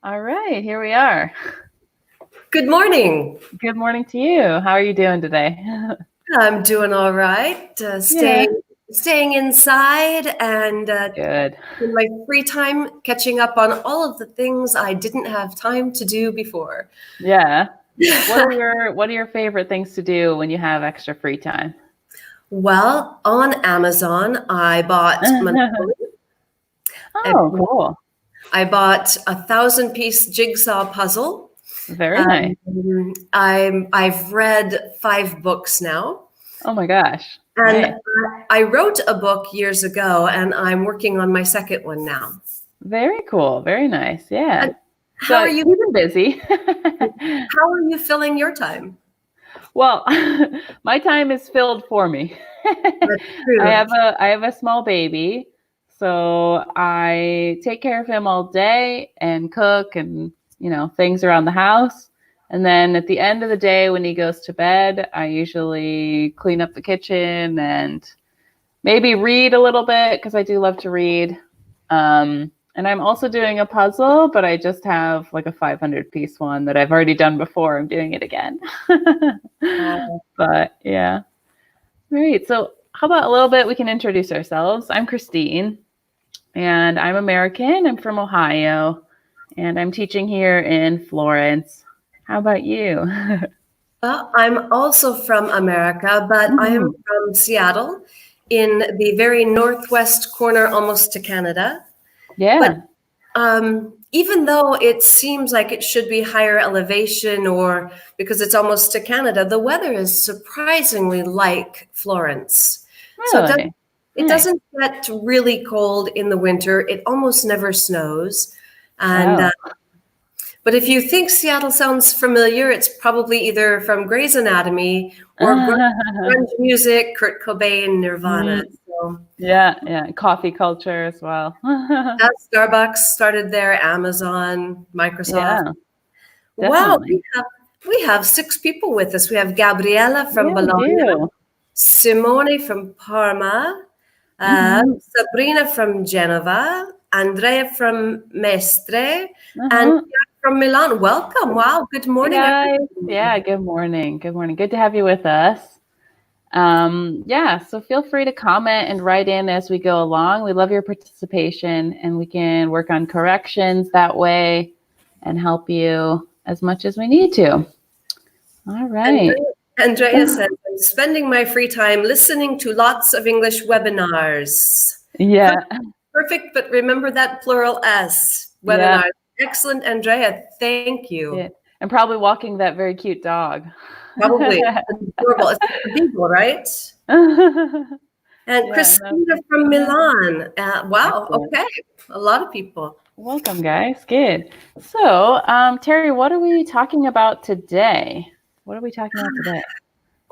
All right, here we are. Good morning. Good morning to you. How are you doing today? I'm doing all right. Yeah, Staying inside and good. in my free time, catching up on all of the things I didn't have time to do before. Yeah. What are your favorite things to do when you have extra free time? Well, on Amazon, I bought Monopoly. Oh, cool. I bought a 1,000-piece jigsaw puzzle. Very nice. I've read 5 books now. Oh my gosh. And Nice. I wrote a book years ago, and I'm working on my second one now. Very cool. Very nice. Yeah. And how So are you? you've been busy. How are you filling your time? Well, my time is filled for me. That's I true. have a small baby, so I take care of him all day and cook and things around the house. And then at the end of the day when he goes to bed, I usually clean up the kitchen and maybe read a little bit because I do love to read. And I'm also doing a puzzle, but I just have like a 500-piece one that I've already done before. I'm doing it again. But yeah. Great. So how about a little bit we can introduce ourselves. I'm Christine, and I'm American. I'm from Ohio, and I'm teaching here in Florence. How about you? Well, I'm also from America, but I am from Seattle in the very northwest corner, almost to Canada. But Yeah. even though it seems like it should be higher elevation or because it's almost to Canada, the weather is surprisingly like Florence. So Really? it Nice. doesn't get really cold in the winter. It almost never snows. And Wow. but if you think Seattle sounds familiar, it's probably either from Grey's Anatomy or grunge music, Kurt Cobain, Nirvana. Mm, So yeah. Coffee culture as well. that Starbucks started there, Amazon, Microsoft. Yeah, Wow, definitely. we have 6 people with us. We have Gabriella from Yeah, we Bologna, do. Simone from Parma, Hmm. Sabrina from Genova, Andrea from Mestre, and Uh-huh. Jack from Milan. Welcome. Wow. Good Hey morning, guys. everyone. Yeah, good morning. Good morning. Good to have you with us. Yeah, so feel free to comment and write in as we go along. We love your participation and we can work on corrections that way and help you as much as we need to. All right. Andrea says, I'm spending my free time listening to lots of English webinars. Yeah. Perfect, but remember that plural S, Yeah. webinars. Excellent, Andrea. Thank you. Yeah. And probably walking that very cute dog. Probably. Adorable. It's a beagle, right? And Yeah, no. Christina from Milan. Wow, Excellent. okay. A lot of people. Welcome, guys. Good. So, Terry, what are we talking about today? What are we talking about today?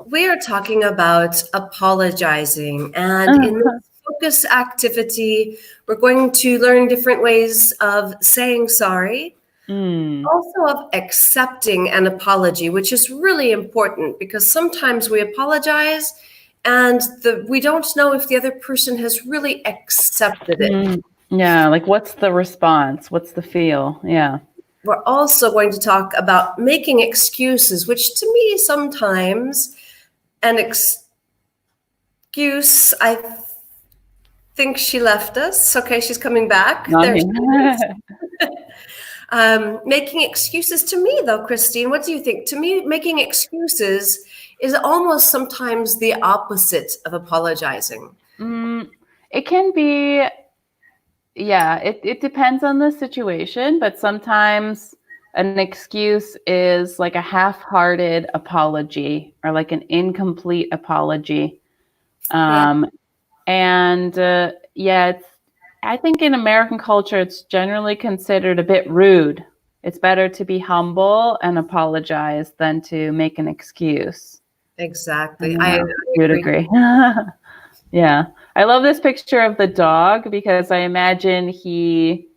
We are talking about apologizing. And in this focus activity, we're going to learn different ways of saying sorry, also of accepting an apology, which is really important because sometimes we apologize and we don't know if the other person has really accepted it. Yeah, like what's the response? What's the feel? Yeah. We're also going to talk about making excuses, which to me sometimes an excuse, I think she left us. Okay, she's coming back. Not There she here. is. Making excuses to me, though, Christine, what do you think? To me, making excuses is almost sometimes the opposite of apologizing. It can be, yeah, it depends on the situation, but sometimes an excuse is like a half-hearted apology or like an incomplete apology. Yeah, And yeah, I think in American culture, it's generally considered a bit rude. It's better to be humble and apologize than to make an excuse. I exactly. don't I know if you would agree. agree. Yeah. I love this picture of the dog because I imagine he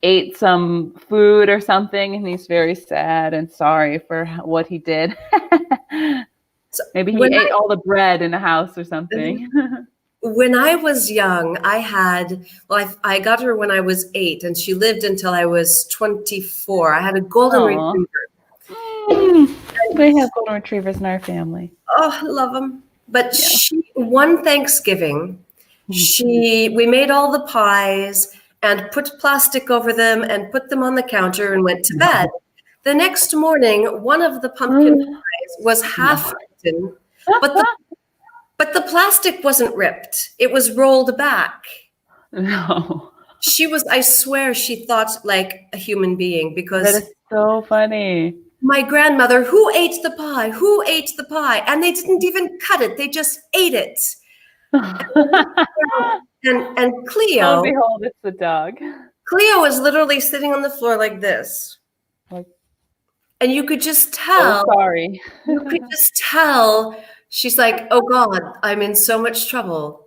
ate some food or something and he's very sad and sorry for what he did. So Maybe he when ate all the bread in the house or something. When I was young, I got her when I was 8, and she lived until I was 24. I had a golden Aw. retriever. We have golden retrievers in our family. Oh, I love them. But Yeah. one Thanksgiving, we made all the pies and put plastic over them and put them on the counter and went to bed. The next morning, one of the pumpkin pies was half eaten, but the plastic wasn't ripped. It was rolled back. No. I swear she thought like a human being, because That is so funny. my grandmother, who ate the pie? Who ate the pie? And they didn't even cut it. They just ate it. And Lo and behold, it's the dog. Cleo was literally sitting on the floor like this. Like, And you could just tell. oh, sorry. You could just tell. She's like, oh God, I'm in so much trouble.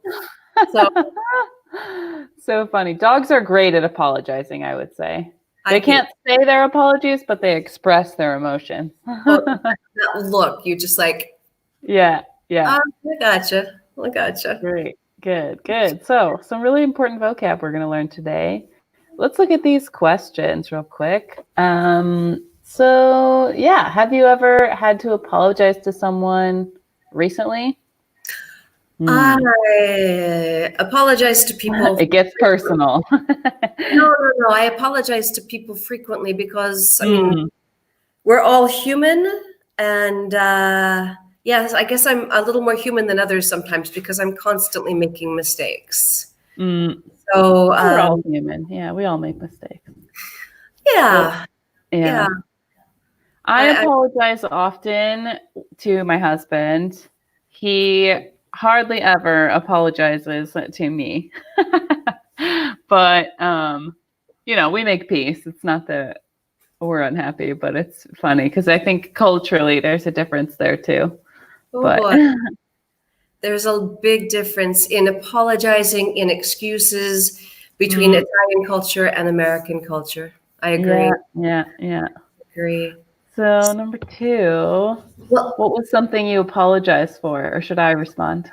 So, So funny. Dogs are great at apologizing, I would say. They I can't say their apologies, but they express their emotions. that look, you just like, Yeah. I gotcha. Great. Good. So, some really important vocab we're going to learn today. Let's look at these questions real quick. So, yeah, have you ever had to apologize to someone recently? I apologize to people. It gets personal. No. I apologize to people frequently because, I mean, we're all human. And yes, I guess I'm a little more human than others sometimes because I'm constantly making mistakes. So we're all human. Yeah, we all make mistakes. Yeah. I apologize often to my husband. He hardly ever apologizes to me. But, we make peace. It's not that we're unhappy, but it's funny because I think culturally there's a difference there too. Boy. There's a big difference in apologizing, in excuses between Italian culture and American culture. I agree. Yeah. Agree. So number 2, what was something you apologized for, or should I respond?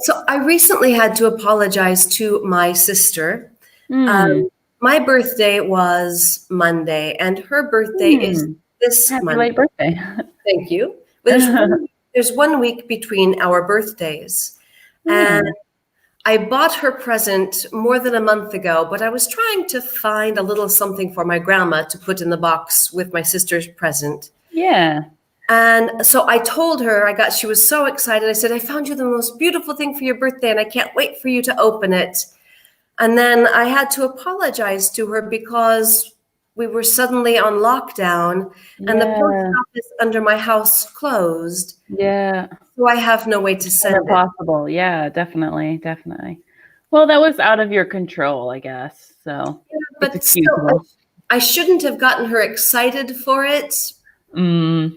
So I recently had to apologize to my sister. My birthday was Monday, and her birthday is this Happy Monday. late birthday. Thank you. There's 1 week between our birthdays. And I bought her present more than a month ago, but I was trying to find a little something for my grandma to put in the box with my sister's present. Yeah. And so I told her, she was so excited. I said, I found you the most beautiful thing for your birthday, and I can't wait for you to open it. And then I had to apologize to her because we were suddenly on lockdown and the post office under my house closed. Yeah. So I have no way to send it. Possible. Yeah, definitely. Well, that was out of your control, I guess. So, but still, I shouldn't have gotten her excited for it. I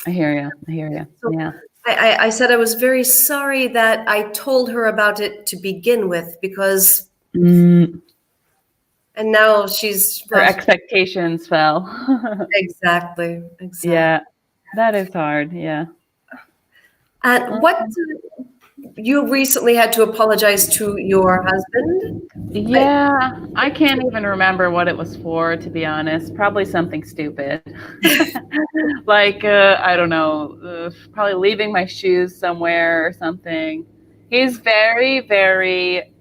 hear you. So yeah. I said I was very sorry that I told her about it to begin with because, and now her expectations fell. Exactly. Yeah, that is hard. Yeah. And what you recently had to apologize to your husband? Yeah, I can't even remember what it was for, to be honest. Probably something stupid. Like, I don't know, probably leaving my shoes somewhere or something. He's very, very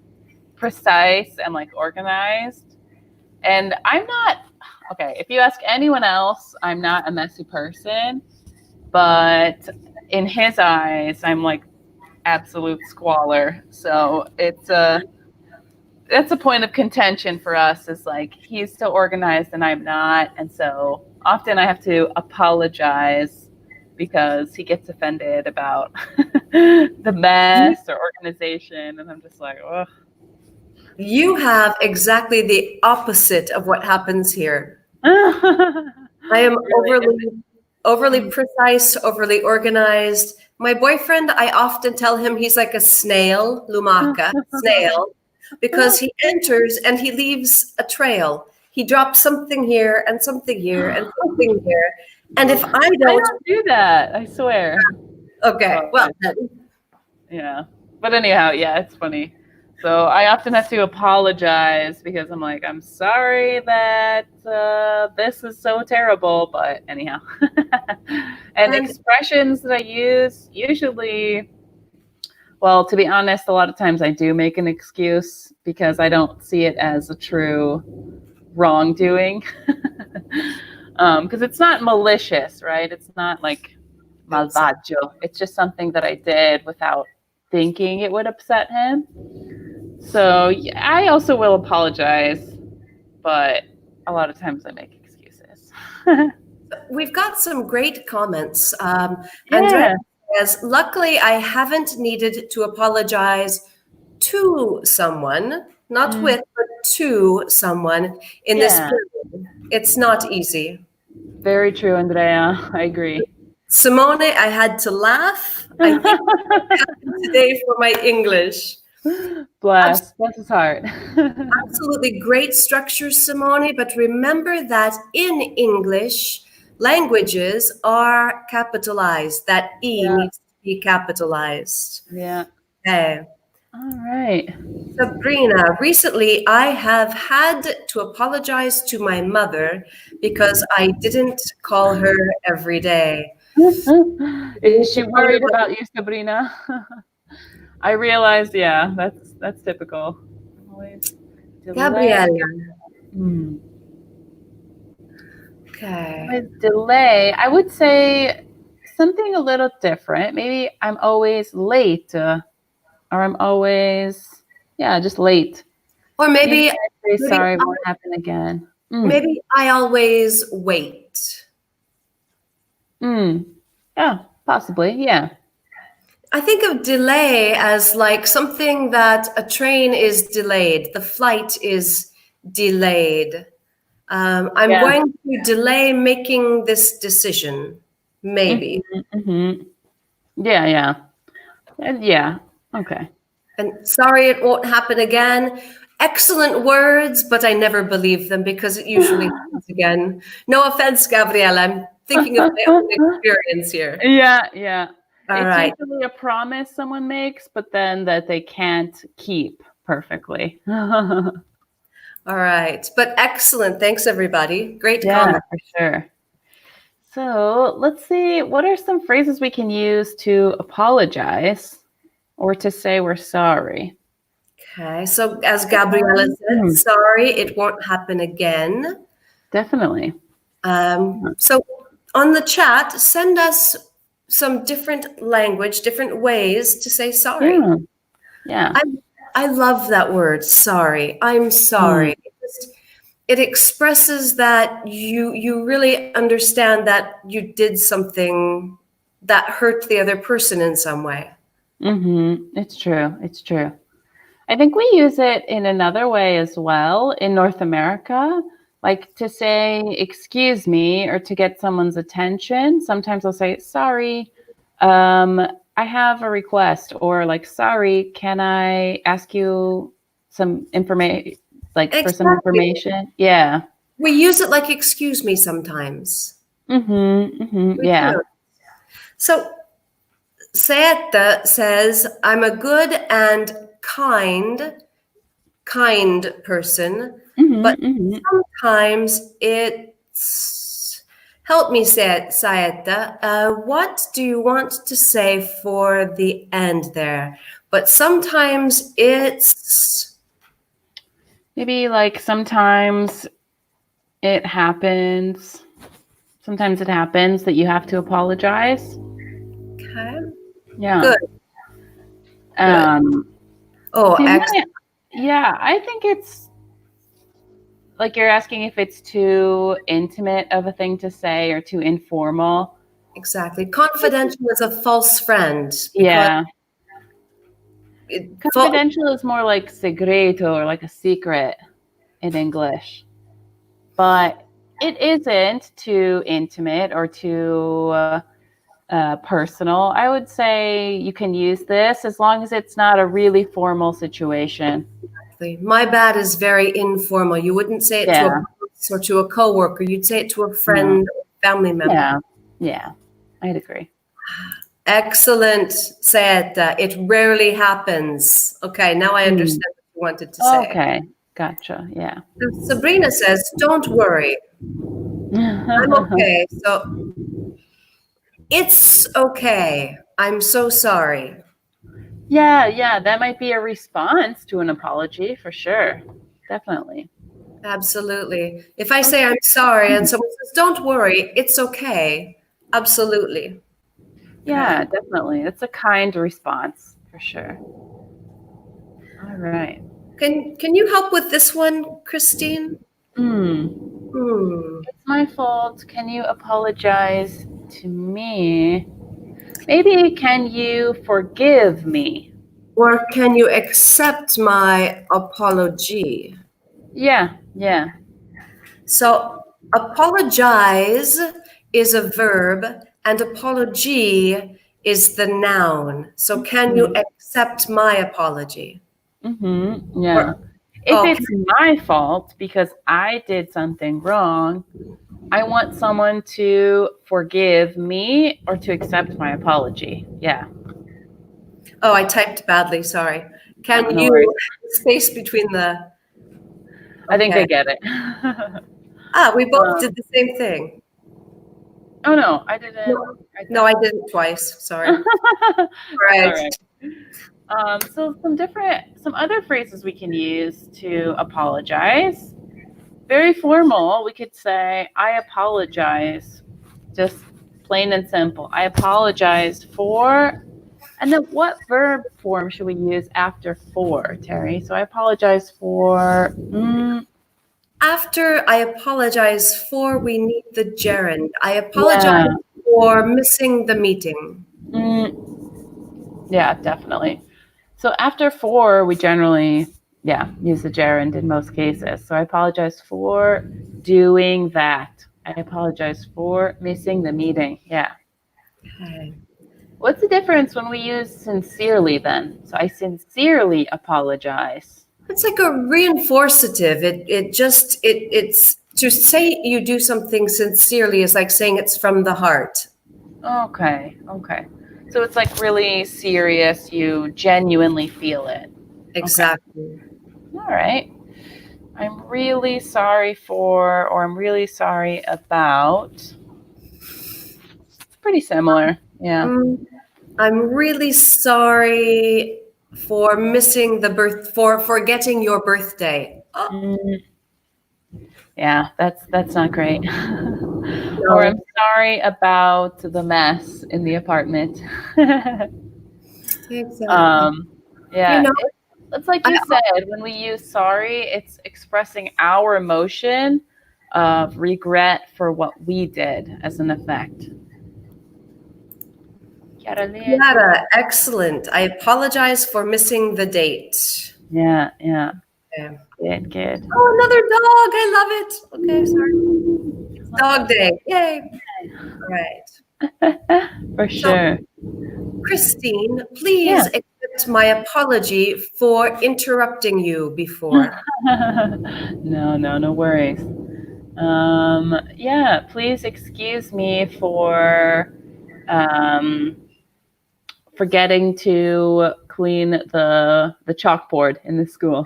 precise and like organized. And I'm not, okay, if you ask anyone else, I'm not a messy person. But in his eyes, I'm like absolute squalor. So that's a point of contention for us, is like he's so organized and I'm not. And so often I have to apologize because he gets offended about the mess or organization. And I'm just like, ugh. You have exactly the opposite of what happens here. I am overly precise, overly organized. My boyfriend, I often tell him he's like a snail, lumaca, snail, because he enters and he leaves a trail. He drops something here and something here and something here. And if I don't do that, I swear. Okay, well. Yeah. But anyhow, yeah, it's funny. So I often have to apologize because I'm like, I'm sorry that this is so terrible. But anyhow, and And expressions that I use usually, well, to be honest, a lot of times I do make an excuse because I don't see it as a true wrongdoing. Because it's not malicious, right? It's not like malvagio. It's just something that I did without thinking it would upset him. So yeah, I also will apologize, but a lot of times I make excuses. we've got some great comments. Yeah. Andrea says, luckily, I haven't needed to apologize to someone, not with, but to someone in this Yeah. period. It's not easy. Very true, Andrea. I agree. Simone, I had to laugh. I think it happened today for my English. Bless his heart. Absolutely great structure, Simone, but remember that in English, languages are capitalized. That E needs to be capitalized. Yeah. Okay. All right. Sabrina, recently I have had to apologize to my mother because I didn't call her every day. Is she worried about you, Sabrina? I realized, yeah, that's typical. Always delay. Gabriella. Okay. With delay, I would say something a little different. Maybe I'm always late, or I'm always, just late. Or maybe I say sorry, it won't happen again. Maybe I always wait. Yeah, possibly. Yeah. I think of delay as like something that a train is delayed, the flight is delayed. I'm going to delay making this decision, maybe. Yeah. Yeah. Okay. And sorry, it won't happen again. Excellent words, but I never believe them because it usually happens again. No offense, Gabriella. I'm thinking of my own experience here. Yeah. All it's right. usually a promise someone makes, but then that they can't keep perfectly. All right. But excellent. Thanks, everybody. Great Yeah, comment. for sure. So let's see, what are some phrases we can use to apologize or to say we're sorry? Okay. So as Gabriella said, sorry, it won't happen again. Definitely. So on the chat, send us some different language, different ways to say sorry. Yeah. I love that word, sorry. I'm sorry. It expresses that you really understand that you did something that hurt the other person in some way. It's true. I think we use it in another way as well in North America, like to say, excuse me, or to get someone's attention. Sometimes I'll say, sorry, I have a request, or like, sorry, can I ask you some information, like for some information? Yeah. We use it like excuse me sometimes. Yeah. Do. So Saeta says, I'm a good and kind person, but sometimes it's, help me say it, Saeta, what do you want to say for the end there? But sometimes it's... Maybe like sometimes it happens that you have to apologize. Okay. Yeah. Good. Excellent. Yeah, I think it's like you're asking if it's too intimate of a thing to say or too informal. Exactly. Confidential is a false friend. Yeah. Confidential is more like segreto or like a secret in English. But it isn't too intimate or too personal. I would say you can use this as long as it's not a really formal situation. Exactly. My bad is very informal. You wouldn't say it to a boss or to a coworker. You'd say it to a friend or family member. Yeah, I'd agree. Excellent, Saeta. It rarely happens. Okay, now I understand what you wanted to say. Okay, gotcha. Yeah. Sabrina says, don't worry. I'm okay. So it's okay. I'm so sorry. Yeah, that might be a response to an apology for sure. Definitely. Absolutely. If I say I'm sorry and someone says, don't worry, it's okay. Absolutely. Yeah, Okay. definitely. It's a kind response for sure. All right. Can you help with this one, Christine? It's my fault. Can you apologize to me? Maybe can you forgive me? Or can you accept my apology? Yeah. So apologize is a verb and apology is the noun. So can you accept my apology? Yeah. Or, If okay. it's my fault because I did something wrong, I want someone to forgive me or to accept my apology. Yeah. Oh, I typed badly. Sorry. Can No you worries. space between the? I think I Okay. get it. We both did the same thing. Oh no, I didn't. No, I did it twice. Sorry. All All right. right. So some other phrases we can use to apologize. Very formal. We could say, "I apologize," just plain and simple. I apologize for. And then what verb form should we use after for, Terry? So I apologize for. After I apologize for, we need the gerund. I apologize Yeah. for missing the meeting. Yeah, definitely. So after for, we generally, use the gerund in most cases. So I apologize for doing that. I apologize for missing the meeting. Yeah. Okay. What's the difference when we use sincerely then? So I sincerely apologize. It's like a reinforcative. It's to say you do something sincerely is like saying it's from the heart. Okay. So it's like really serious. You genuinely feel it. Exactly. All right. I'm really sorry for, or I'm really sorry about. It's pretty similar. Yeah. I'm really sorry for missing for forgetting your birthday. Oh, Yeah, that's not great. Or no. I'm sorry about the mess in the apartment. Exactly. You Yeah, know, it's like you said, when we use sorry, it's expressing our emotion of regret for what we did as an effect. Clara, excellent. I apologize for missing the date. Yeah. Okay. Good. Oh, another dog. I love it. Okay, sorry. It's dog day. Yay. All right. For So, sure. Christine, Yeah. please accept my apology for interrupting you before. No worries. Yeah, please excuse me for forgetting to clean the chalkboard in the school.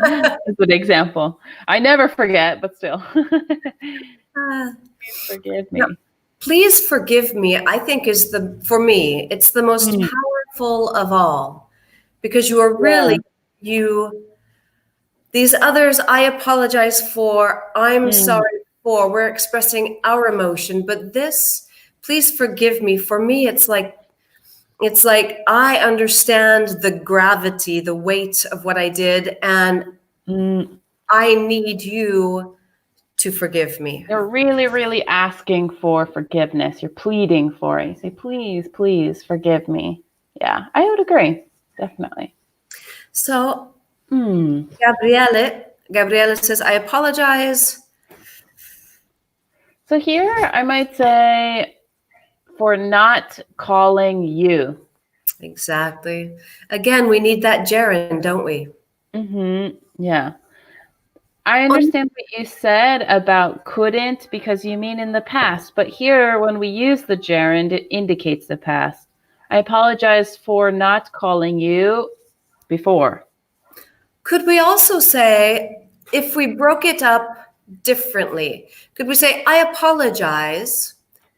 That's an example. I never forget, but still. Please forgive me. No, please forgive me, I think for me, it's the most powerful of all because you are really, these others, I apologize for, I'm sorry for, we're expressing our emotion, but this, please forgive me. For me, it's like I understand the gravity, the weight of what I did, and I need you to forgive me. You're really, really asking for forgiveness. You're pleading for it. You say, please forgive me. Yeah, I would agree. Definitely. So, Gabriele says, I apologize. So here I might say for not calling you. Exactly. Again, we need that gerund, don't we? Yeah. I understand what you said about couldn't because you mean in the past, but here when we use the gerund, it indicates the past. I apologize for not calling you before. Could we also say, if we broke it up differently, could we say, I apologize,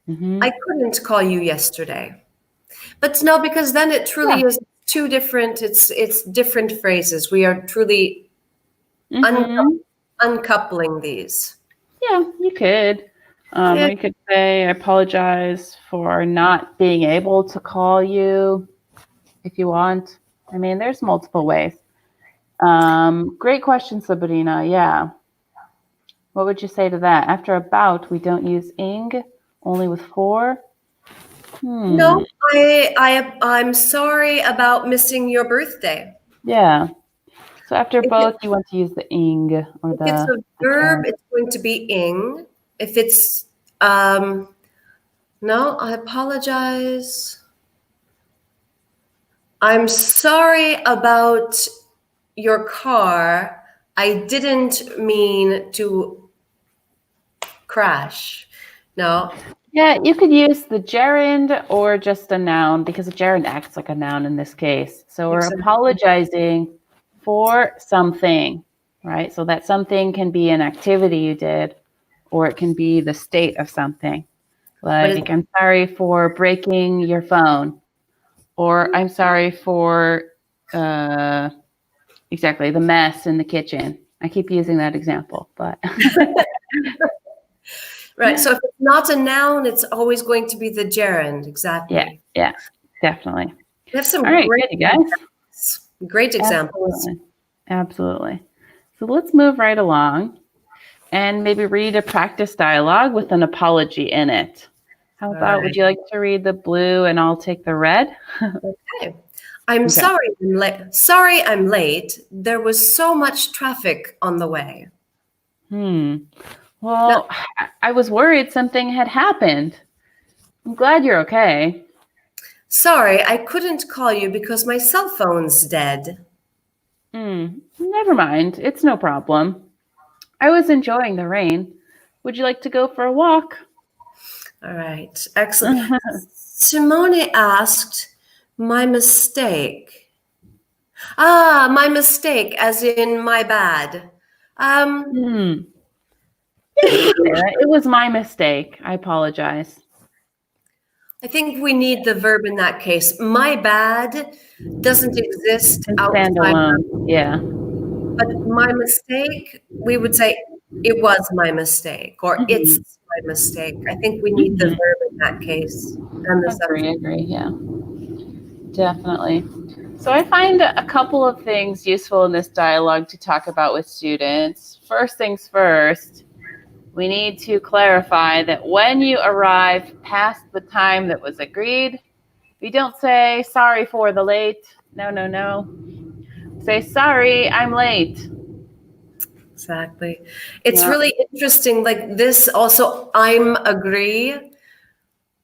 I couldn't call you yesterday? But no, because then it truly is two different, it's different phrases. We are truly uncoupling these. Yeah, you could. Or you could say, I apologize for not being able to call you if you want. I mean, there's multiple ways. Great question, Sabrina. Yeah. What would you say to that? After about, we don't use ing, only with for. No, I'm sorry about missing your birthday. Yeah. So after both, you want to use the ing or If it's a verb, it's going to be ing. If it's no, I apologize. I'm sorry about your car. I didn't mean to crash. No. Yeah, you could use the gerund or just a noun because a gerund acts like a noun in this case. So we're apologizing for something, right? So that something can be an activity you did, or it can be the state of something. Like, I'm sorry for breaking your phone, or I'm sorry for exactly the mess in the kitchen. I keep using that example, but right. So if it's not a noun, it's always going to be the gerund. Exactly. Yeah, definitely. We have some great you guys. Great examples. Absolutely. So let's move right along and maybe read a practice dialogue with an apology in it. How about, would you like to read the blue and I'll take the red? Okay. I'm sorry I'm late. Sorry I'm late. There was so much traffic on the way. Well, I was worried something had happened. I'm glad you're okay. Sorry, I couldn't call you because my cell phone's dead. Never mind. It's no problem. I was enjoying the rain. Would you like to go for a walk? All right. Excellent. Simone asked, my mistake. My mistake, as in my bad. It was my mistake. I apologize. I think we need the verb in that case. My bad doesn't exist outside. Standalone. Yeah. But my mistake, we would say it was my mistake or it's my mistake. I think we need the verb in that case. And the subject. Agree. Yeah. Definitely. So I find a couple of things useful in this dialogue to talk about with students. First things first, we need to clarify that when you arrive past the time that was agreed, we don't say, sorry for the late. No. Say, sorry, I'm late. Exactly. It's really interesting. Like this also, I'm agree.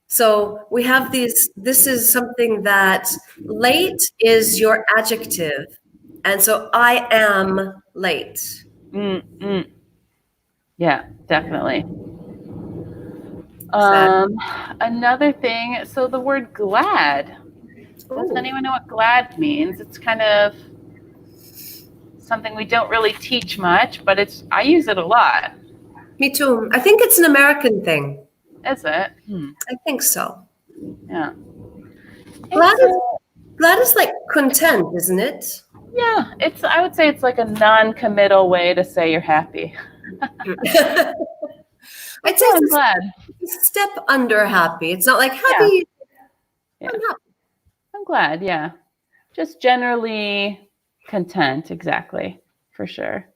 So we have this is something that late is your adjective. And so I am late. Yeah, definitely. Another thing, so the word glad. Does anyone know what glad means? It's kind of something we don't really teach much, but I use it a lot. Me too. I think it's an American thing. Is it? I think so. Yeah. Glad is like content, isn't it? Yeah, I would say it's like a non-committal way to say you're happy. I'd say I'm glad. A step under happy. It's not like happy. Yeah. I'm glad, yeah. Just generally content, exactly, for sure.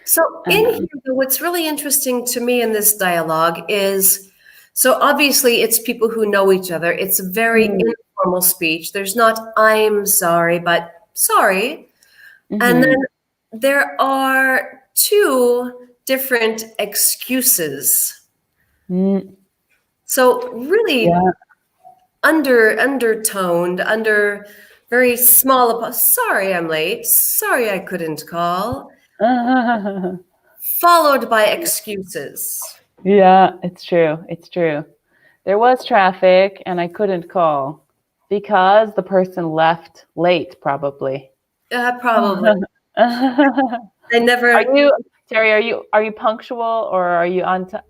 So in here, what's really interesting to me in this dialogue is, so obviously it's people who know each other. It's a very informal speech. There's not I'm sorry, but sorry. And then there are two different excuses. So really undertoned, under very small, sorry I'm late, sorry I couldn't call. followed by excuses. Yeah, it's true. It's true. There was traffic and I couldn't call because the person left late, probably. Probably. I never. Are you, Terry, are you punctual or are you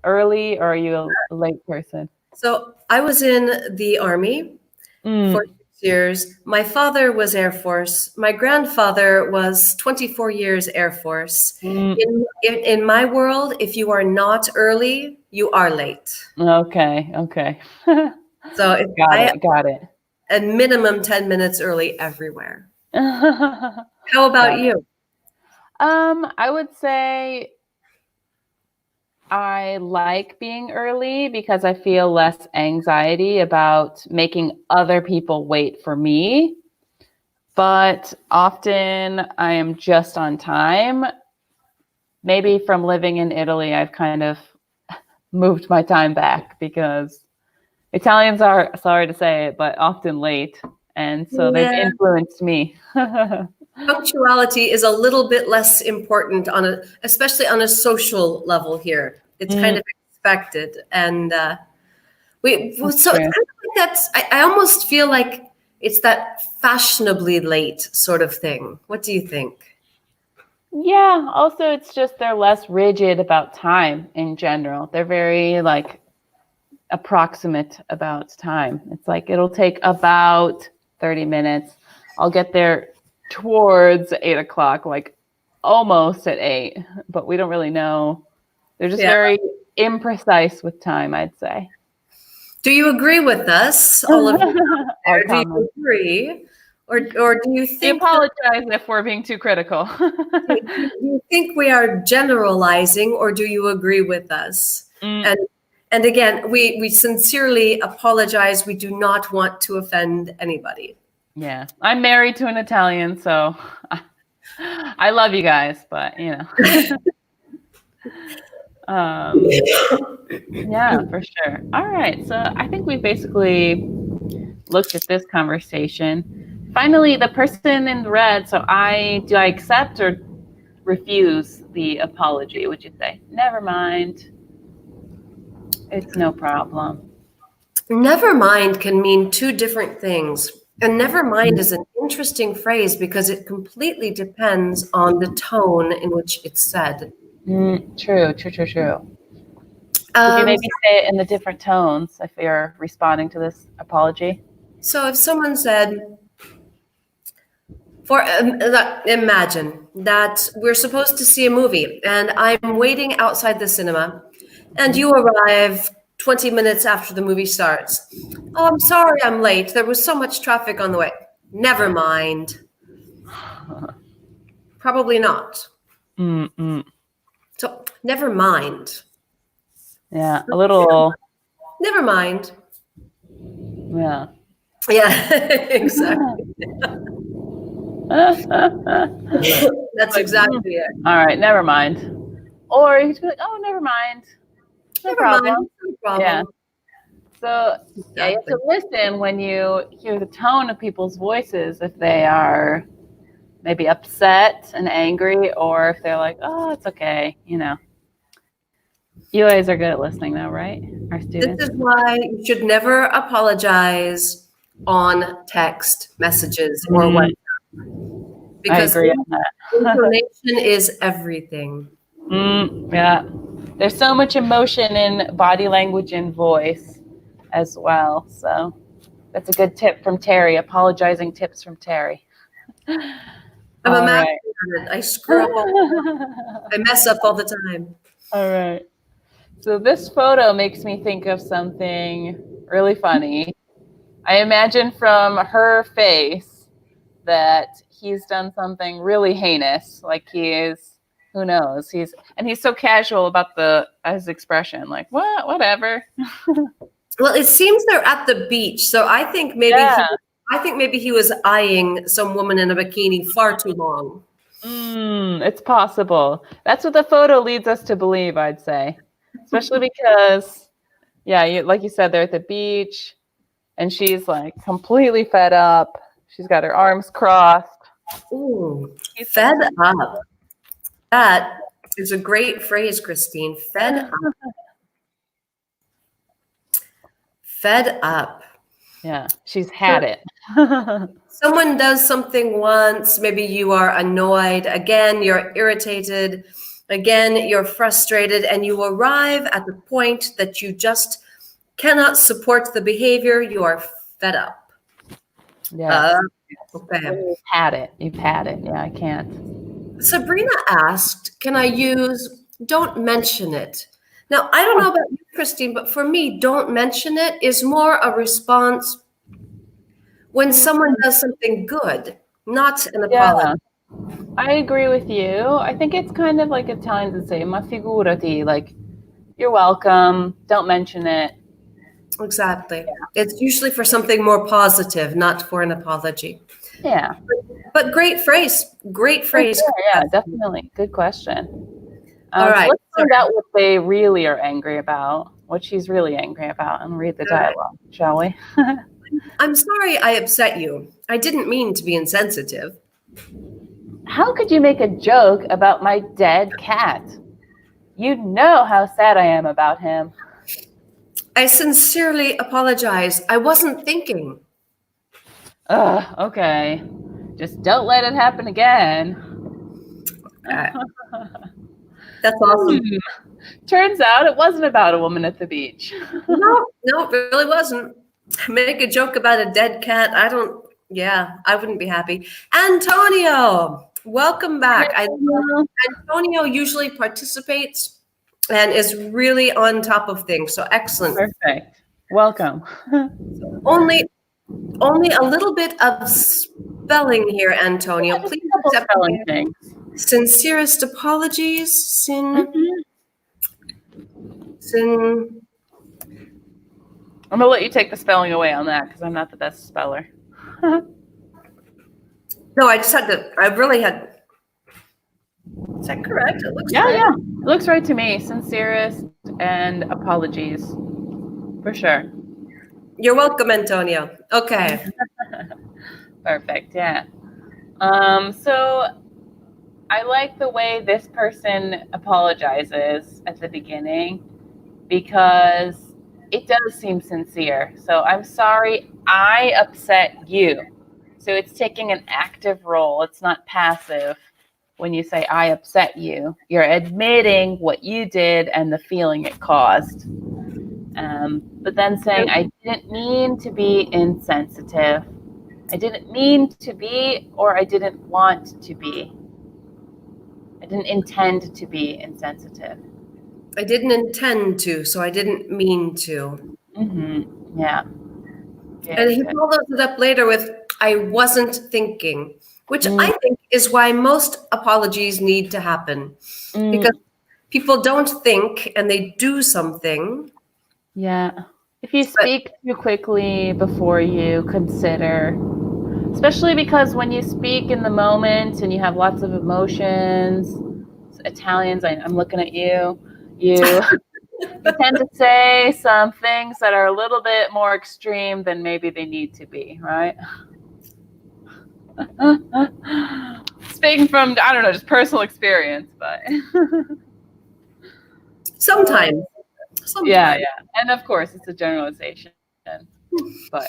early or are you a late person? So I was in the Army for 6 years. My father was Air Force. My grandfather was 24 years Air Force. In my world, if you are not early, you are late. Okay, okay. So if Got it. a minimum 10 minutes early everywhere. Got How about it. you? I would say I like being early because I feel less anxiety about making other people wait for me. But often I am just on time. Maybe from living in Italy, I've kind of moved my time back because Italians are, sorry to say it, but often late. And so they've Yeah. influenced me. Punctuality is a little bit less important especially on a social level here. It's kind of expected, and so it's kind of like that's. I almost feel like it's that fashionably late sort of thing. What do you think? Yeah, also it's just they're less rigid about time in general. They're very like approximate about time. It's like it'll take about 30 minutes. I'll get there towards 8 o'clock, like almost at 8, but we don't really know. They're just very imprecise with time, I'd say. Do you agree with us, all of you? Our Do you agree, or do you We think apologize if we're being too critical. do you think we are generalizing, or do you agree with us? And again, we sincerely apologize. We do not want to offend anybody. Yeah, I'm married to an Italian, so I love you guys, but you know. Yeah, for sure. All right, so I think we basically looked at this conversation. Finally, the person in red. So do I accept or refuse the apology? Would you say never mind? It's no problem. Never mind can mean two different things. And never mind is an interesting phrase because it completely depends on the tone in which it's said. True. Could you maybe say it in the different tones if you're responding to this apology? So if someone said, imagine that we're supposed to see a movie and I'm waiting outside the cinema and you arrive 20 minutes after the movie starts. Oh, I'm sorry I'm late. There was so much traffic on the way. Never mind. Probably not. So never mind. Yeah, a little. Never mind. Yeah. Yeah, exactly. That's exactly it. All right, never mind. Or you could be like, oh, never mind. No problem. Mind. No problem. Yeah. So yeah, you have to listen when you hear the tone of people's voices, if they are maybe upset and angry, or if they're like, oh, it's okay, you know. You guys are good at listening though, right? Our students. This is why you should never apologize on text messages or WhatsApp. Because I agree on that. information is everything. Yeah. There's so much emotion in body language and voice as well. So that's a good tip from Terry. Apologizing tips from Terry. I'm a master at it. I screw up. I mess up all the time. All right. So this photo makes me think of something really funny. I imagine from her face that he's done something really heinous. Like who knows? He's so casual about his expression. Like, what? Whatever. Well, it seems they're at the beach, so I think maybe he was eyeing some woman in a bikini far too long. It's possible. That's what the photo leads us to believe, I'd say. Especially because, yeah, like you said, they're at the beach, and she's like completely fed up. She's got her arms crossed. Ooh, fed up. That It's a great phrase, Christine. Fed up. Fed up. Yeah, she's had it. Someone does something once, maybe you are annoyed, again, you're irritated, again, you're frustrated, and you arrive at the point that you just cannot support the behavior, you are fed up. Yeah. Okay. You've had it. You've had it. Yeah, I can't. Sabrina asked, can I use don't mention it? Now, I don't know about you, Christine, but for me, don't mention it is more a response when someone does something good, not an apology. I agree with you. I think it's kind of like Italians would say, ma figurati, like, you're welcome, don't mention it. Exactly. Yeah. It's usually for something more positive, not for an apology. Yeah. But great phrase. Great phrase. Yeah, definitely. Good question. All right. So let's find out what they really are angry about, what she's really angry about, and read the dialogue, shall we? I'm sorry I upset you. I didn't mean to be insensitive. How could you make a joke about my dead cat? You know how sad I am about him. I sincerely apologize. I wasn't thinking. Okay. Just don't let it happen again. That's awesome. Turns out it wasn't about a woman at the beach. No, it really wasn't. Make a joke about a dead cat. I wouldn't be happy. Antonio, welcome back. Antonio usually participates and is really on top of things. So excellent. Perfect. Welcome. Only a little bit of spelling here, Antonio. Please accept spelling things. Sincerest apologies. I'm gonna let you take the spelling away on that because I'm not the best speller. No, I really had. Is that correct? It looks right. Yeah. It looks right to me. Sincerest and apologies. For sure. You're welcome, Antonio. Okay. Perfect. Yeah. So I like the way this person apologizes at the beginning because it does seem sincere. So I'm sorry I upset you. So it's taking an active role. It's not passive. When you say I upset you, you're admitting what you did and the feeling it caused. But then saying I didn't mean to be insensitive. I didn't mean to be, or I didn't want to be. I didn't intend to be insensitive. I didn't intend to, so I didn't mean to. Mm-hmm. Yeah. And he follows it up later with, I wasn't thinking, which I think is why most apologies need to happen. Because people don't think and they do something. Yeah. If you speak too quickly before you consider, especially because when you speak in the moment and you have lots of emotions, Italians, I'm looking at you, you tend to say some things that are a little bit more extreme than maybe they need to be, right? Speaking from, I don't know, just personal experience, but. Sometimes. Yeah. And of course, it's a generalization, but.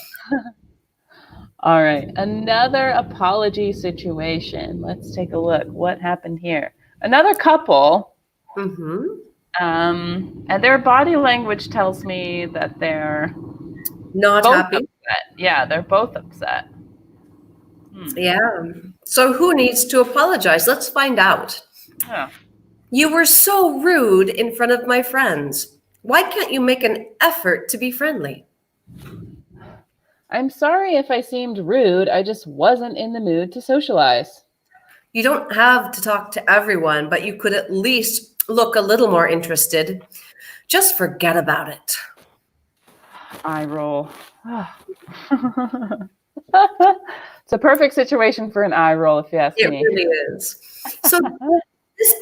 All right, another apology situation. Let's take a look. What happened here? Another couple. Mm-hmm. And their body language tells me that they're not happy. Upset. Yeah, they're both upset. Yeah. So who needs to apologize? Let's find out. Yeah. You were so rude in front of my friends. Why can't you make an effort to be friendly? I'm sorry if I seemed rude. I just wasn't in the mood to socialize. You don't have to talk to everyone, but you could at least look a little more interested. Just forget about it. Eye roll. It's a perfect situation for an eye roll, if you ask me. It really is. So,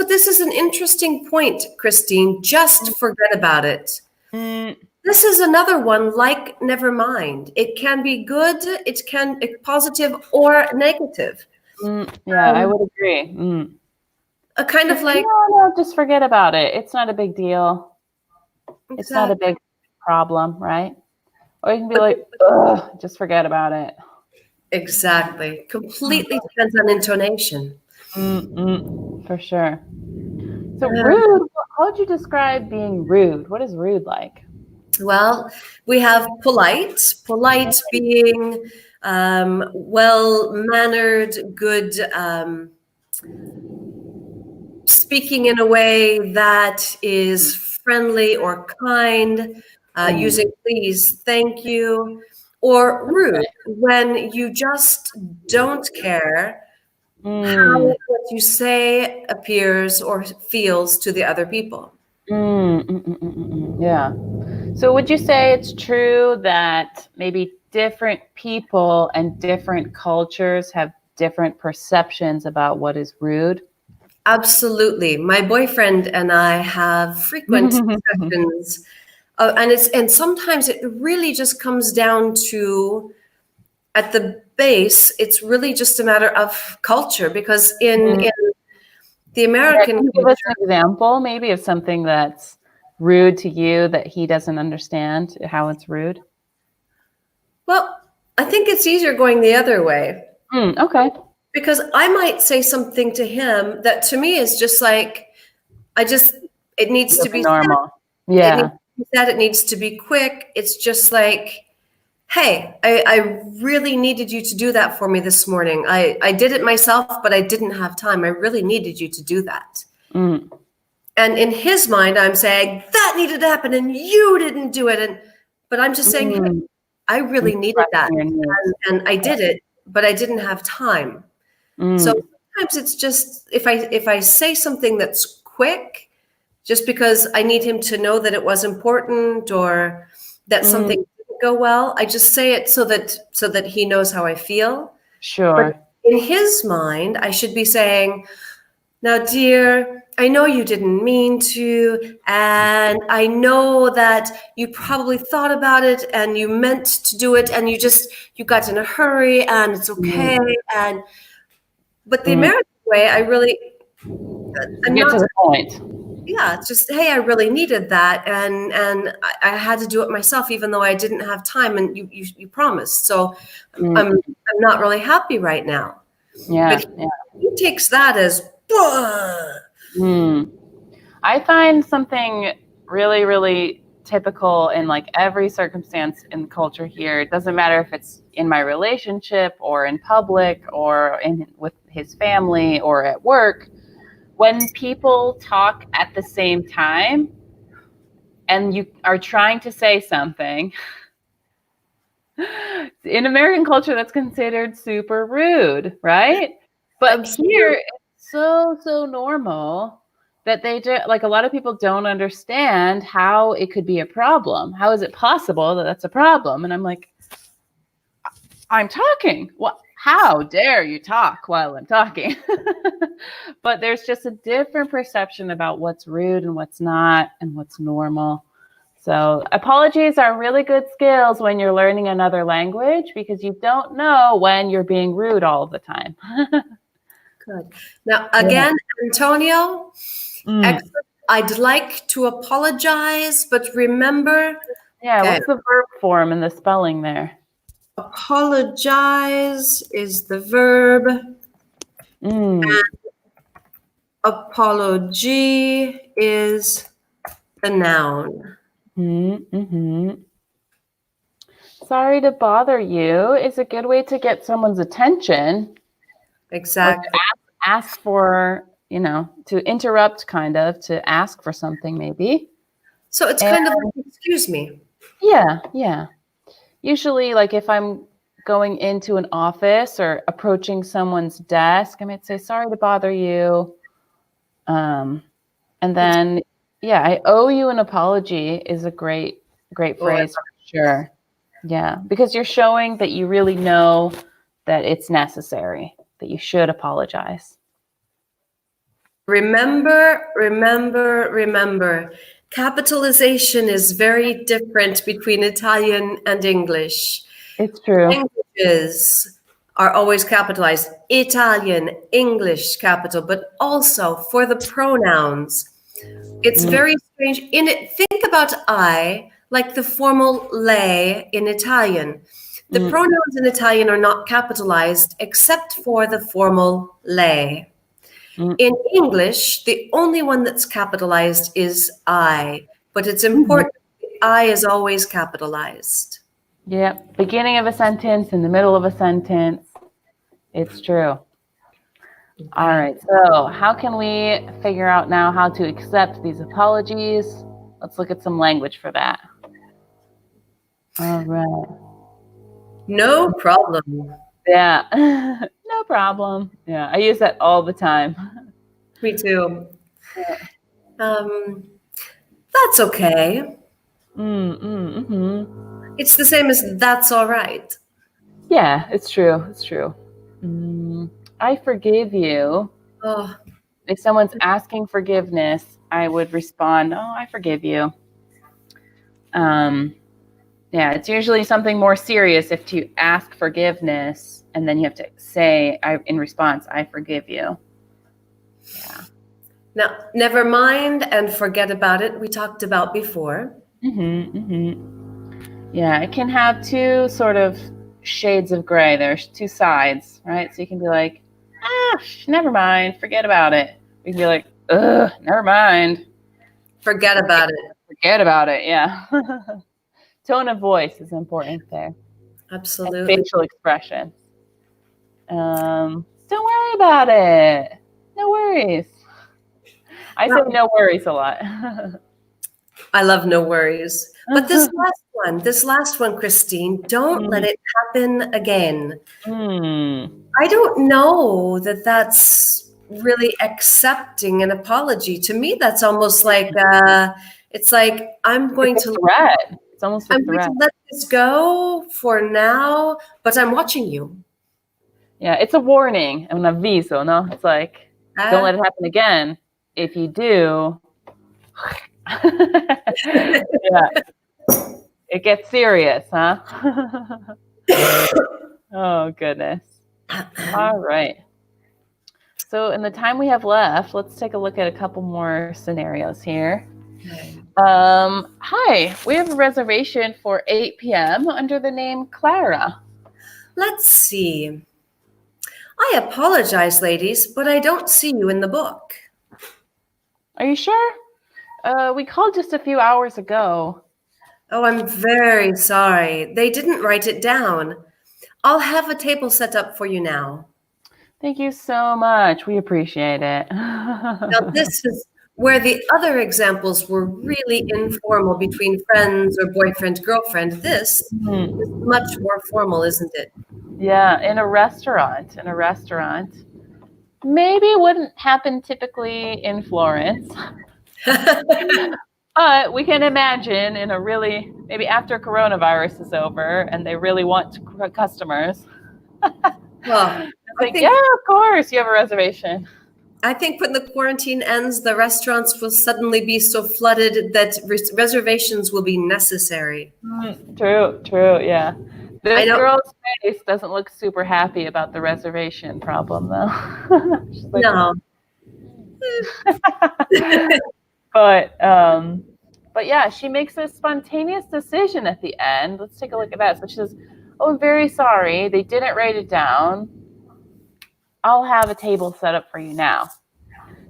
this is an interesting point, Christine. Just forget about it. This is another one like never mind. It can be good, it can be positive or negative. Yeah, I would agree. a kind of like, no, just forget about it. It's not a big deal. It's not a big problem, right? Or you can be like, ugh, just forget about it. exactly. Completely depends on intonation. For sure. So rude, how would you describe being rude? What is rude like? Well, we have polite, polite being well-mannered, good, speaking in a way that is friendly or kind, using please, thank you, or rude when you just don't care how what you say appears or feels to the other people. Yeah. So would you say it's true that maybe different people and different cultures have different perceptions about what is rude? Absolutely. My boyfriend and I have frequent discussions, and sometimes it really just comes down to, at the base, it's really just a matter of culture, because in the American Can you give us an example maybe of something that's rude to you that he doesn't understand how it's rude? well, I think it's easier going the other way, Okay. because I might say something to him that to me is just like, it needs to be said. Normal. It needs Yeah. to be said. It needs to be quick. It's just like, hey, I really needed you to do that for me this morning. I did it myself, but I didn't have time. I really needed you to do that. Mm. And in his mind, I'm saying that needed to happen and you didn't do it. But I'm just saying, hey, I really needed that. And I did it, but I didn't have time. So sometimes it's just, if I say something that's quick, just because I need him to know that it was important or that something didn't go well, I just say it so that he knows how I feel. Sure. But in his mind, I should be saying, now, dear, I know you didn't mean to, and I know that you probably thought about it and you meant to do it, and you got in a hurry, and it's okay. But the American way, I'm Get to not. the point. Yeah, it's just, hey, I really needed that, and I had to do it myself, even though I didn't have time, and you promised. So I'm not really happy right now. Yeah. But he takes that as, I find something really, really typical in like every circumstance in the culture here. It doesn't matter if it's in my relationship or in public or with his family or at work. When people talk at the same time and you are trying to say something, in American culture, that's considered super rude, right? But absolutely. here, it's so normal that they do, like a lot of people don't understand how it could be a problem. How is it possible that that's a problem? And I'm like, I'm talking. What? How dare you talk while I'm talking? But there's just a different perception about what's rude and what's not and what's normal. So apologies are really good skills when you're learning another language because you don't know when you're being rude all the time. Good. Now, again, Antonio, excellent. I'd like to apologize, but remember. Yeah, what's the verb form and the spelling there? Apologize is the verb. And apology is the noun. Sorry to bother you is a good way to get someone's attention. Exactly. Ask for, to interrupt, kind of, to ask for something maybe. So it's kind of like, excuse me. Yeah. Usually, like if I'm going into an office or approaching someone's desk, I might say, sorry to bother you. And then, I owe you an apology is a great phrase for sure. Yeah, because you're showing that you really know that it's necessary, that you should apologize. Remember. Capitalization is very different between Italian and English. It's true. Languages are always capitalized. Italian, English capital, but also for the pronouns. It's very strange. In it, think about I like the formal lei in Italian. The pronouns in Italian are not capitalized except for the formal lei. In English, the only one that's capitalized is I, but it's important. I is always capitalized. Yeah, beginning of a sentence, in the middle of a sentence. It's true. All right, so how can we figure out now how to accept these apologies? Let's look at some language for that. All right. No problem. Yeah, no problem. Yeah, I use that all the time. Me too. That's okay. It's the same as that's all right. Yeah, it's true. It's true. I forgive you. Oh, If someone's asking forgiveness, I would respond, "Oh, I forgive you." Yeah, it's usually something more serious if you ask forgiveness and then you have to say, in response, "I forgive you." Yeah. now, never mind and forget about it. We talked about before. Yeah, it can have two sort of shades of gray. There's two sides, right? So you can be like, never mind, forget about it. You can be like, ugh, never mind. Forget about it. Forget about it, yeah. Tone of voice is important there. Absolutely. And facial expression. Don't worry about it. No worries. I say no worries a lot. I love no worries. But this last one, Christine, don't let it happen again. I don't know that that's really accepting an apology. To me, that's almost like it's like I'm going to threat. It's almost a I'm threat. going to let this go for now, but I'm watching you. Yeah, it's a warning, un avviso, no? It's like, don't let it happen again. If you do, yeah, it gets serious, huh? Oh, goodness. All right. So in the time we have left, let's take a look at a couple more scenarios here. Hi, we have a reservation for 8 p.m. under the name Clara. Let's see. I apologize, ladies, but I don't see you in the book. Are you sure? We called just a few hours ago. Oh, I'm very sorry. They didn't write it down. I'll have a table set up for you now. Thank you so much. We appreciate it. Now, this is where the other examples were really informal between friends or boyfriend, girlfriend. This is much more formal, isn't it? Yeah, in a restaurant. Maybe it wouldn't happen typically in Florence. But we can imagine in a really, maybe after coronavirus is over and they really want customers. Well, yeah, of course, you have a reservation. I think when the quarantine ends, the restaurants will suddenly be so flooded that reservations will be necessary. True, yeah. This girl's face doesn't look super happy about the reservation problem, though. She's like, no. But yeah, she makes a spontaneous decision at the end. Let's take a look at that. So she says, "Oh, I'm very sorry. They didn't write it down. I'll have a table set up for you now."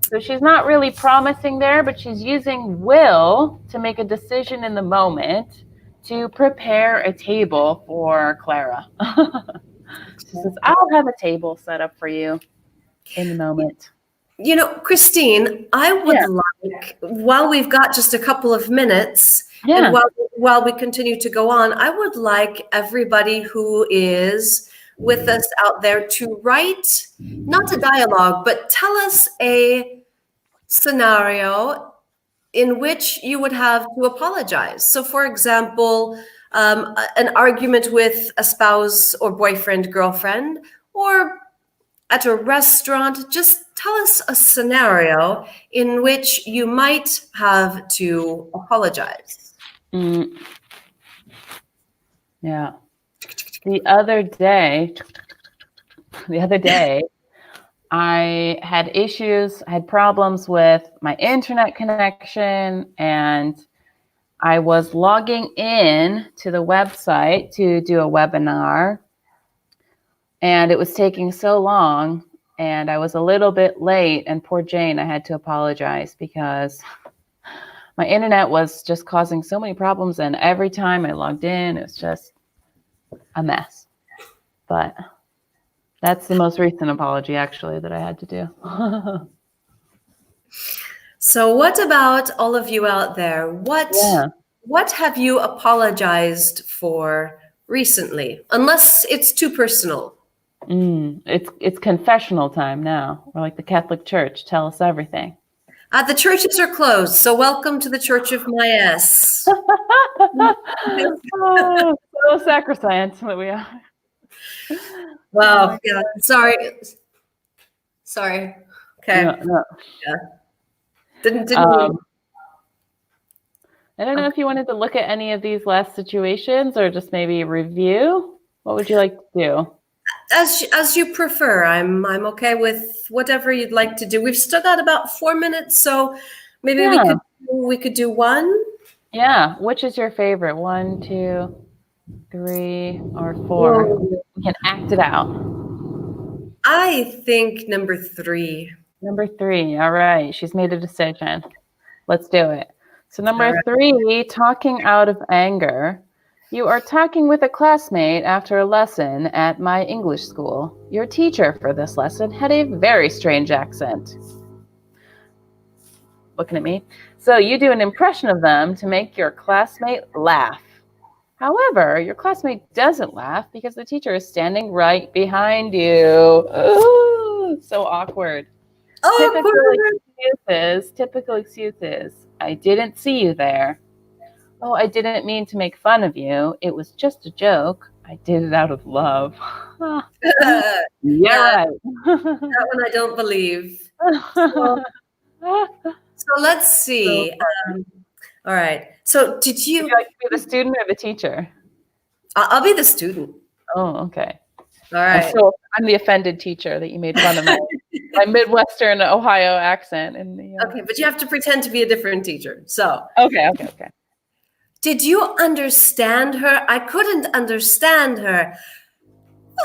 So she's not really promising there, but she's using will to make a decision in the moment to prepare a table for Clara. She says, "I'll have a table set up for you in the moment." You know, Christine, I would like, while we've got just a couple of minutes, and while we continue to go on, I would like everybody who is with us out there to write, not a dialogue, but tell us a scenario in which you would have to apologize. So, for example, an argument with a spouse or boyfriend, girlfriend, or at a restaurant. Just tell us a scenario in which you might have to apologize. Yeah. The other day, the other day, I had problems with my internet connection, and I was logging in to the website to do a webinar, and it was taking so long, and I was a little bit late, and poor Jane, I had to apologize because my internet was just causing so many problems, and every time I logged in, it was just a mess. But that's the most recent apology, actually, that I had to do. So what about all of you out there? What have you apologized for recently? Unless it's too personal. It's confessional time now. We're like the Catholic Church. Tell us everything. The churches are closed, so welcome to the Church of my ass. Oh, so sacrosanct that we are. Wow. Yeah. Sorry. Okay. No. Yeah. Didn't I don't know if you wanted to look at any of these last situations or just maybe review. What would you like to do? As you prefer. I'm okay with whatever you'd like to do. We've still got about 4 minutes, so maybe we could do one. Yeah. Which is your favorite? 1, 2, 3, or 4? Whoa. We can act it out. I think number 3. Number 3. All right. She's made a decision. Let's do it. So number 3, talking out of anger. You are talking with a classmate after a lesson at my English school. Your teacher for this lesson had a very strange accent. Looking at me. So you do an impression of them to make your classmate laugh. However, your classmate doesn't laugh because the teacher is standing right behind you. Ooh, so awkward. Typical excuses. I didn't see you there. Oh, I didn't mean to make fun of you. It was just a joke. I did it out of love. Yeah, right. That one I don't believe. So let's see. All right. So did you... Would you like to be the student or the teacher? I'll be the student. Oh, okay. All right. So I'm the offended teacher that you made fun of my Midwestern Ohio accent. Okay, but you have to pretend to be a different teacher. So. Okay. Did you understand her? I couldn't understand her.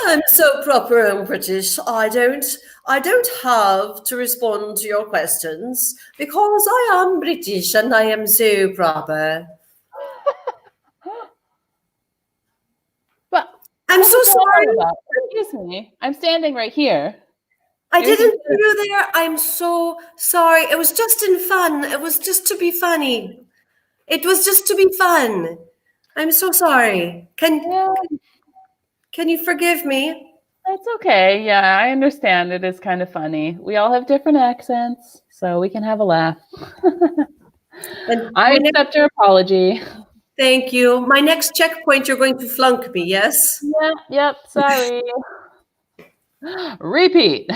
I'm so proper and British. I don't have to respond to your questions because I am British and I am so proper. But I'm so sorry. Excuse me. I'm standing right here. I didn't see you there. I'm so sorry. It was just in fun. It was just to be funny. It was just to be fun. I'm so sorry. Can you forgive me? That's okay. Yeah, I understand. It is kind of funny. We all have different accents, so we can have a laugh. I accept your apology. Thank you. My next checkpoint, you're going to flunk me, yes? Yep, sorry. Repeat.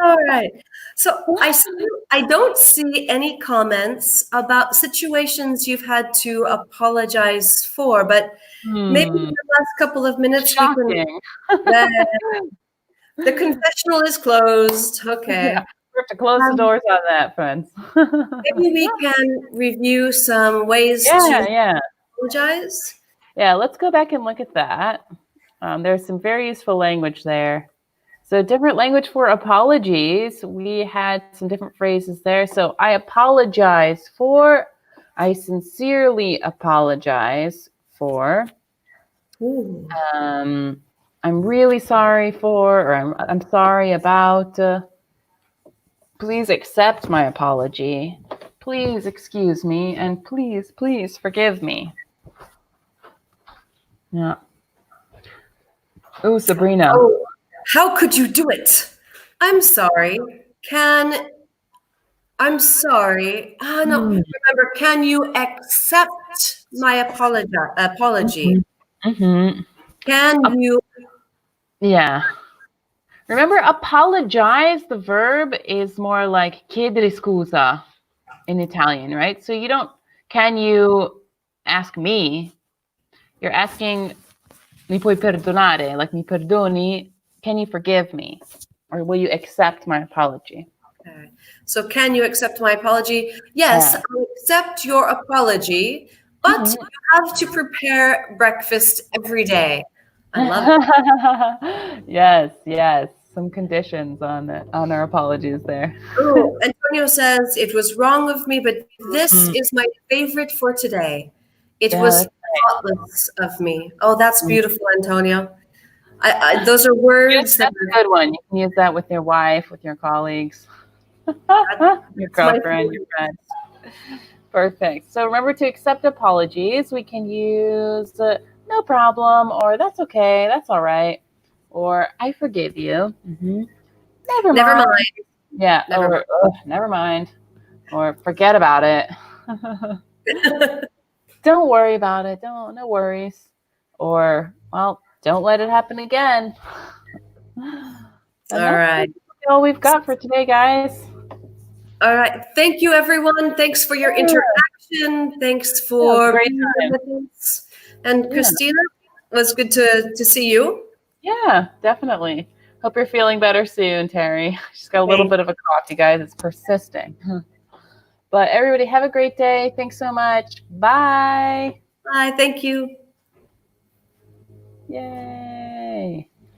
All right. So I don't see any comments about situations you've had to apologize for, but maybe in the last couple of minutes Shocking. the confessional is closed. Okay. Yeah, we have to close the doors on that, friends. Maybe we can review some ways to apologize. Yeah, let's go back and look at that. There's some very useful language there. So different language for apologies. We had some different phrases there. So I apologize for, I sincerely apologize for, I'm really sorry for, or I'm sorry about, please accept my apology. Please excuse me, and please forgive me. Yeah. Oh, Sabrina. Oh, how could you do it? I'm sorry. I'm sorry. No, remember, can you accept my apology? Mm-hmm. Can you? Yeah. Remember, apologize, the verb is more like chiedere scusa in Italian, right? So you don't, can you ask me? You're asking Mi puoi perdonare? Like, mi perdoni? Can you forgive me? Or will you accept my apology? Okay. So can you accept my apology? Yes, Yeah. I accept your apology, but Mhm. you have to prepare breakfast every day. I love it. Yes, yes. Some conditions on our apologies there. Oh, Antonio says, it was wrong of me, but this Mm, is my favorite for today. It yeah, was that's nice. thoughtless of me. Oh, that's Mm. beautiful, Antonio. Those are Yes, words that that's a good one. You can use that with your wife, with your colleagues, your that's my girlfriend, your favorite. friends. Perfect. So remember to accept apologies. We can use no problem, or that's okay, that's all right, or I forgive you. Never Never mind. mind. Yeah, Never or never mind, or forget about it. mind. Don't worry about it. No worries. Or, well, don't let it happen again. And All that's right. all we've got for today, guys. All right. Thank you, everyone. Thanks for your Yeah, interaction. Thanks yeah, it was a for great being here time. with us. And Yeah, Christina, it was good to see you. yeah, definitely. Hope you're feeling better soon, Terry. She's got a little Thank bit of a cough, you guys. It's persisting. But everybody, have a great day. Thanks so much. Bye. Bye. Thank you. Yay.